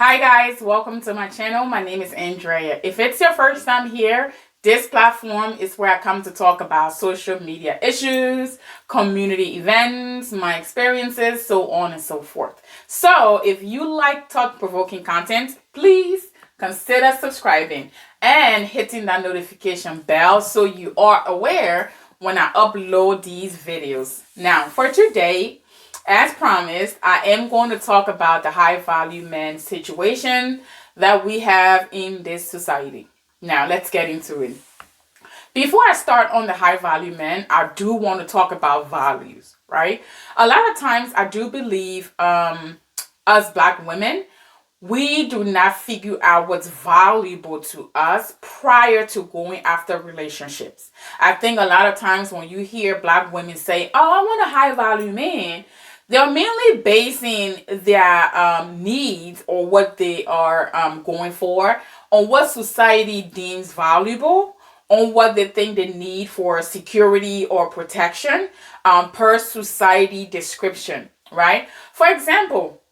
Hi guys, welcome to my channel. My name is Andrea. If it's your first time here, this platform is where I come to talk about social media issues, community events, my experiences, so on and so forth. So if you like thought-provoking content, please consider subscribing and hitting that notification bell so you are aware when I upload these videos. Now, for today, as promised, I am going to talk about the high value men situation that we have in this society. Now, let's get into it. Before I start on the high value men, I do want to talk about values, right? A lot of times I do believe us black women, we do not figure out what's valuable to us prior to going after relationships. I think a lot of times when you hear black women say, oh, I want a high value man, they're mainly basing their needs or what they are going for on what society deems valuable, on what they think they need for security or protection per society description, right? For example,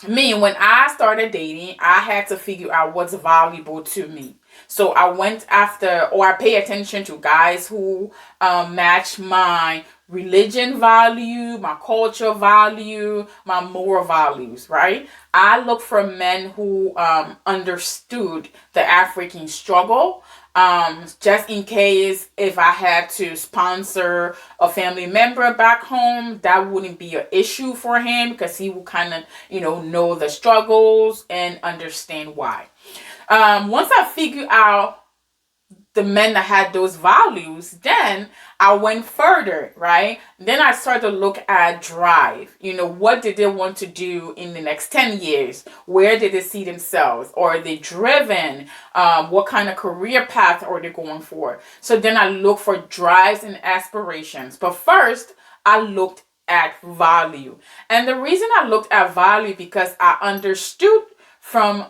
me, when I started dating, I had to figure out what's valuable to me. So I went after, or I pay attention to guys who match my religion value, my culture value, my moral values, right? I look for men who understood the African struggle, just in case if I had to sponsor a family member back home, that wouldn't be an issue for him because he will kind of, know the struggles and understand why. Once I figured out the men that had those values, then I went further, right? Then I started to look at drive. What did they want to do in the next 10 years? Where did they see themselves? Or are they driven? What kind of career path are they going for? So then I look for drives and aspirations. But first, I looked at value. And the reason I looked at value because I understood from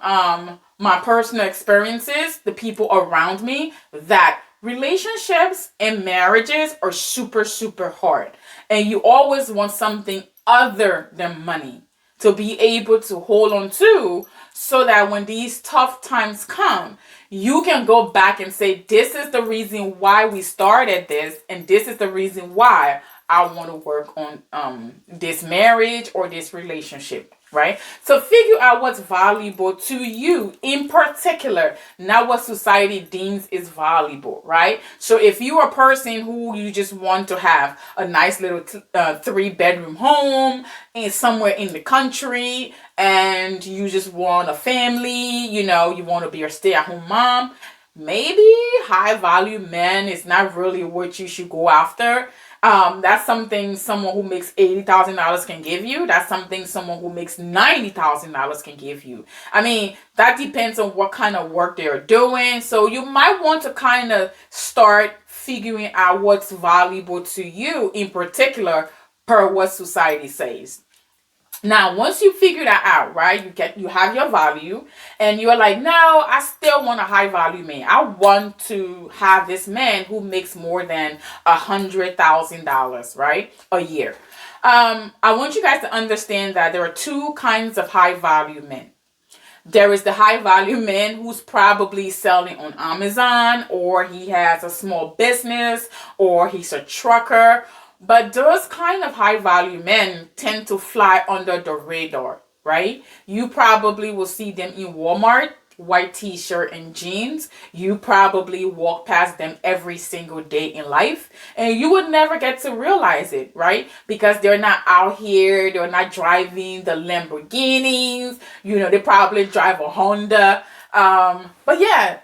my personal experiences, the people around me, that relationships and marriages are super, super hard. And you always want something other than money to be able to hold on to so that when these tough times come, you can go back and say, this is the reason why we started this, and this is the reason why I want to work on this marriage or this relationship, right? So figure out what's valuable to you in particular, not what society deems is valuable, right? So if you're a person who you just want to have a nice little 3-bedroom home in somewhere in the country, and you just want a family, you want to be a stay-at-home mom, maybe high value man is not really what you should go after. That's something someone who makes $80,000 can give you. That's something someone who makes $90,000 can give you. I mean, that depends on what kind of work they're doing. So you might want to kind of start figuring out what's valuable to you in particular per what society says. Now, once you figure that out, right, you have your value and you're like, no, I still want a high value man. I want to have this man who makes more than $100,000, right, a year. I want you guys to understand that there are two kinds of high value men. There is the high value man who's probably selling on Amazon, or he has a small business, or he's a trucker. But those kind of high value men tend to fly under the radar, right? You probably will see them in Walmart, white t-shirt and jeans. You probably walk past them every single day in life, and you would never get to realize it, right? Because they're not out here, they're not driving the Lamborghinis, they probably drive a Honda. But yeah,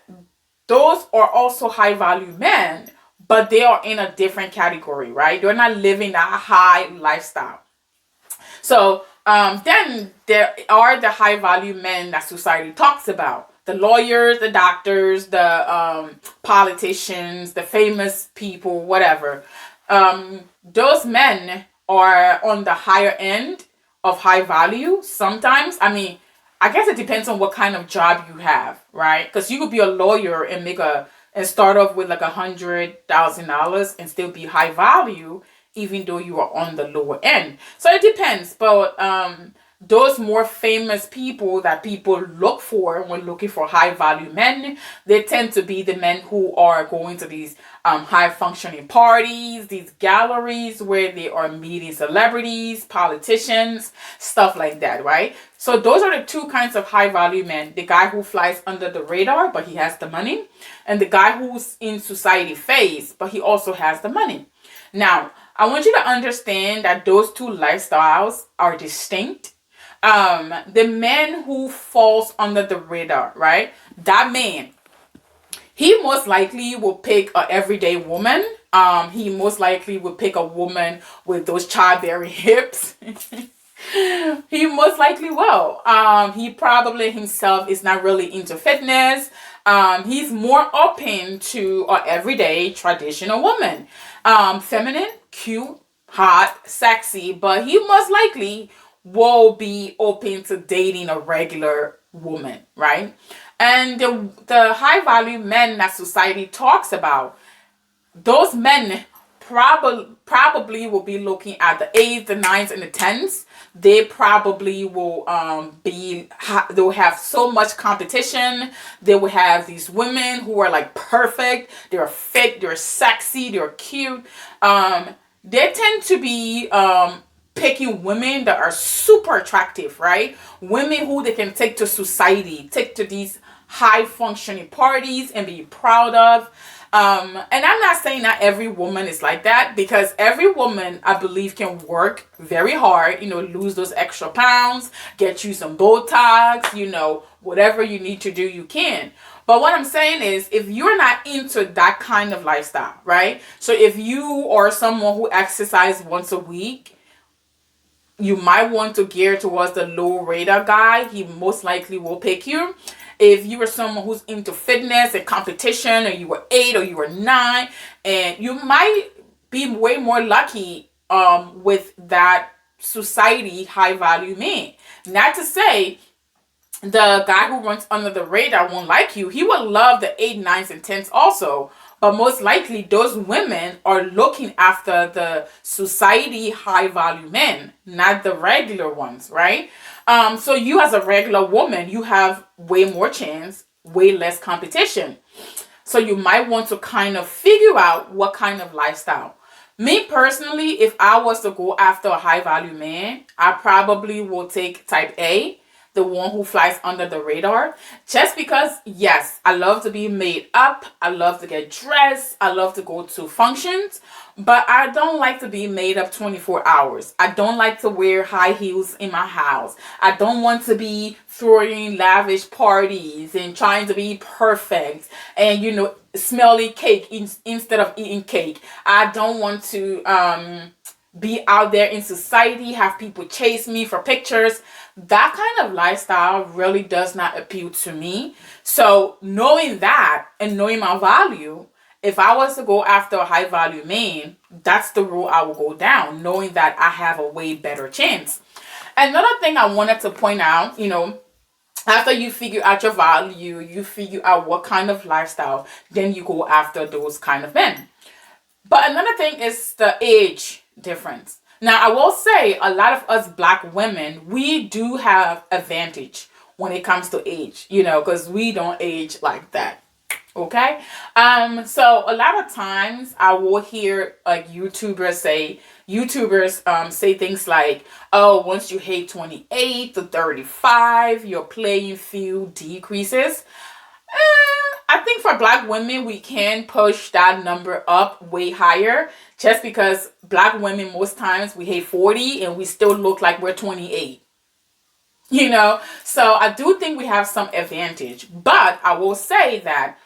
those are also high value men, but they are in a different category, right? They're not living that high lifestyle. So then there are the high value men that society talks about. The lawyers, the doctors, the politicians, the famous people, whatever. Those men are on the higher end of high value sometimes. I mean, I guess it depends on what kind of job you have, right? Because you could be a lawyer and and start off with like $100,000 and still be high value, even though you are on the lower end. So it depends. But those more famous people that people look for when looking for high value men, they tend to be the men who are going to these high functioning parties, these galleries where they are meeting celebrities, politicians, stuff like that, right? So those are the two kinds of high value men: the guy who flies under the radar but he has the money, and the guy who's in society phase but he also has the money. Now, I want you to understand that those two lifestyles are distinct. The man who falls under the radar, right? That man, he most likely will pick a everyday woman. He most likely will pick a woman with those childbearing hips. He most likely will. He probably himself is not really into fitness. He's more open to an everyday traditional woman. Feminine, cute, hot, sexy, but he most likely will be open to dating a regular woman, right? And the high value men that society talks about, those men probably will be looking at the 8s, the 9s, and the 10s. They probably will they'll have so much competition. They will have these women who are like perfect, they're fit, they're sexy, they're cute. They tend to be picking women that are super attractive, right? Women who they can take to society, take to these high functioning parties and be proud of. And I'm not saying that every woman is like that, because every woman, I believe, can work very hard, lose those extra pounds, get you some Botox, whatever you need to do, you can. But what I'm saying is, if you're not into that kind of lifestyle, right? So if you are someone who exercises once a week, you might want to gear towards the low radar guy. He most likely will pick you. If you are someone who's into fitness and competition, or you were 8 or you were 9, and you might be way more lucky with that society high value man. Not to say the guy who runs under the radar won't like you. He will love the 8, 9s, and 10s also. But most likely those women are looking after the society high value men, not the regular ones, right? So you as a regular woman, you have way more chance, way less competition. So you might want to kind of figure out what kind of lifestyle. Me personally, if I was to go after a high value man, I probably will take type A, the one who flies under the radar, just because, yes, I love to be made up, I love to get dressed, I love to go to functions, but I don't like to be made up 24 hours. I don't like to wear high heels in my house. I don't want to be throwing lavish parties and trying to be perfect and, smelling cake instead of eating cake. I don't want to be out there in society, have people chase me for pictures. That kind of lifestyle really does not appeal to me. So knowing that and knowing my value, if I was to go after a high value man, that's the route I will go down, knowing that I have a way better chance. Another thing I wanted to point out, after you figure out your value, you figure out what kind of lifestyle, then you go after those kind of men. But another thing is the age difference. Now, I will say a lot of us black women, we do have advantage when it comes to age, because we don't age like that. Okay. So a lot of times I will hear YouTubers say things like, oh, once you hit 28 to 35, your playing field decreases. I think for black women, we can push that number up way higher, just because black women, most times we hit 40 and we still look like we're 28. So I do think we have some advantage. But I will say that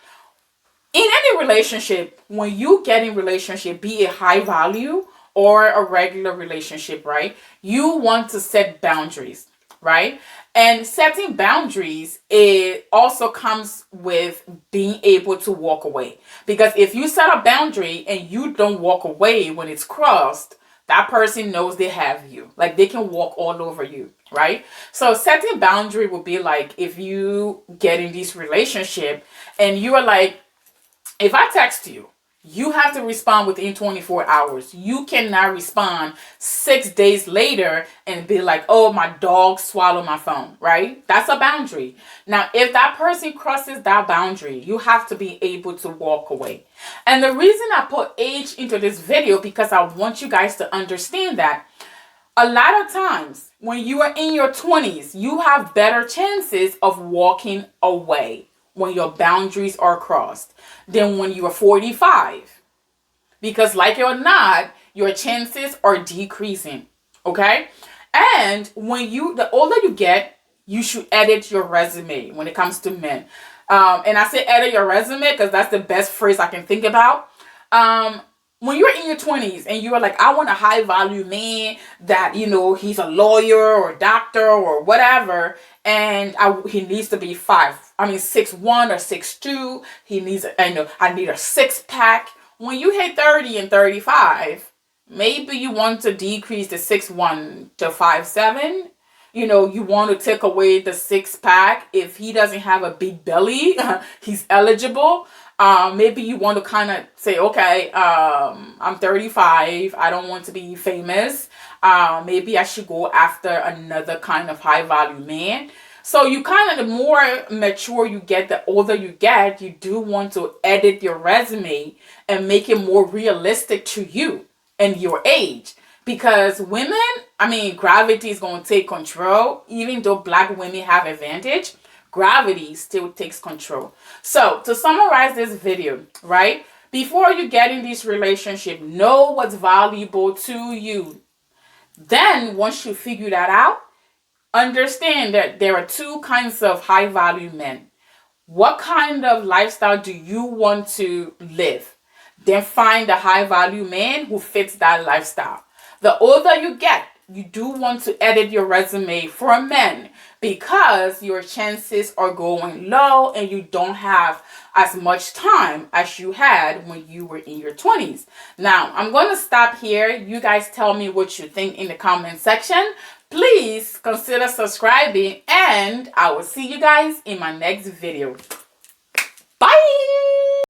in any relationship, when you get in relationship, be it high value or a regular relationship, right? You want to set boundaries, right? And setting boundaries, it also comes with being able to walk away. Because if you set a boundary and you don't walk away when it's crossed, that person knows they have you. Like, they can walk all over you, right? So setting boundary would be like, if you get in this relationship and you are like, if I text you You have to respond within 24 hours. You cannot respond 6 days later and be like, oh, my dog swallowed my phone, right? That's a boundary. Now, if that person crosses that boundary, you have to be able to walk away. And the reason I put age into this video, because I want you guys to understand that a lot of times when you are in your 20s, you have better chances of walking away when your boundaries are crossed than when you are 45. Because like it or not, your chances are decreasing. Okay? And the older you get, you should edit your resume when it comes to men. And I say edit your resume because that's the best phrase I can think about. When you're in your 20s and you're like, I want a high value man that, he's a lawyer or doctor or whatever, and he needs to be 6'1" or 6'2". I need a 6-pack. When you hit 30 and 35, maybe you want to decrease the 6'1" to 5'7". You want to take away the 6-pack. If he doesn't have a big belly, he's eligible. Maybe you want to kind of say, okay, I'm 35. I don't want to be famous. Maybe I should go after another kind of high value man. So you the more mature you get, the older you get, you do want to edit your resume and make it more realistic to you and your age. Because women, gravity is going to take control. Even though black women have advantage, gravity still takes control. So to summarize this video, right? Before you get in this relationship, know what's valuable to you. Then once you figure that out, understand that there are two kinds of high value men. What kind of lifestyle do you want to live? Then find a high value man who fits that lifestyle. The older you get, you do want to edit your resume for men because your chances are going low and you don't have as much time as you had when you were in your 20s. Now, I'm going to stop here. You guys tell me what you think in the comment section. Please consider subscribing and I will see you guys in my next video.